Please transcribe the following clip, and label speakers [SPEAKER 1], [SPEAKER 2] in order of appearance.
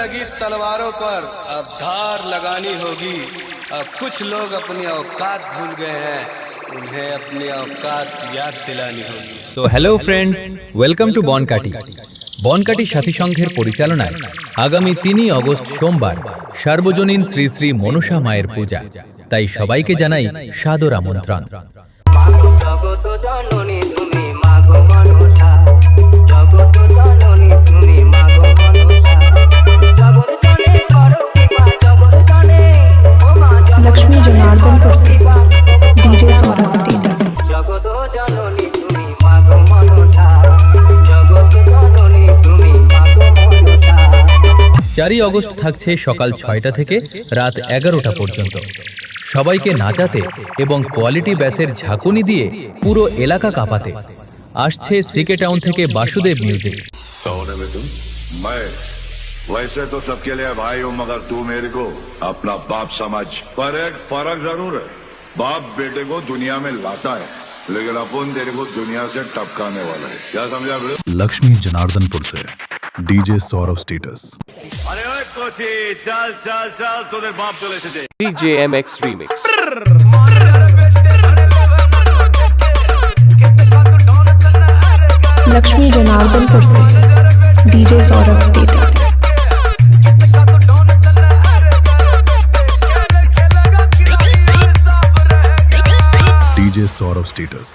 [SPEAKER 1] लगी तलवारों पर अब धार लगानी होगी। अब कुछ लोग अपनी औकात भूल गए हैं, उन्हें अपनी औकात याद दिलानी होगी।
[SPEAKER 2] তো hello friends, welcome to Bonkati. Bonkati সাথী সংঘের পরিচালনায় আগামী ৩ আগস্ট সোমবার সার্বজনীন শ্রী শ্রী মনসা মায়ের পূজা। তাই সবাইকে জানাই সাদর আমন্ত্রণ।
[SPEAKER 3] জগত জননী তুমি মাগো মনসা, জগত জননী তুমি মাগো মনসা, জগত জনে করো কৃপা, জগত জনে ও মা
[SPEAKER 4] लक्ष्मी जनार्दनपुर से डीजे सौरभ स्टेटस।
[SPEAKER 3] জগত জননী তুমি মাগো মনসা, জগত জননী তুমি মাগো মনসা।
[SPEAKER 2] ৪ আগস্ট থাকছে সকাল ৬টা থেকে রাত ১১টা পর্যন্ত। সবাইকে নাচাতে এবং কোয়ালিটি ব্যাসের ঝাঁকুনি দিয়ে পুরো এলাকা কাঁপাতে আসছে সিকে টাউন থেকে বাসুদেব মিউজিক।
[SPEAKER 5] कौन है बे तुम? मैं वैसे तो सबके लिए भाई हूँ, मगर तू मेरे को अपना बाप समझ। पर एक फर्क जरूर है, बाप बेटे को दुनिया में लाता है, लेकिन अपन तेरे को दुनिया से टपकाने वाला है। क्या समझा बेटे?
[SPEAKER 6] लक्ष्मी जनार्दनपुर से डीजे सौरभ स्टेटस।
[SPEAKER 5] अरे ओए कोची, चल चल चल, তোদের বাপ চলে এসেছে।
[SPEAKER 7] DJ MX Remix.
[SPEAKER 4] Lakshmi Janardanpur से DJ Saurabh status.
[SPEAKER 6] DJ Saurabh status.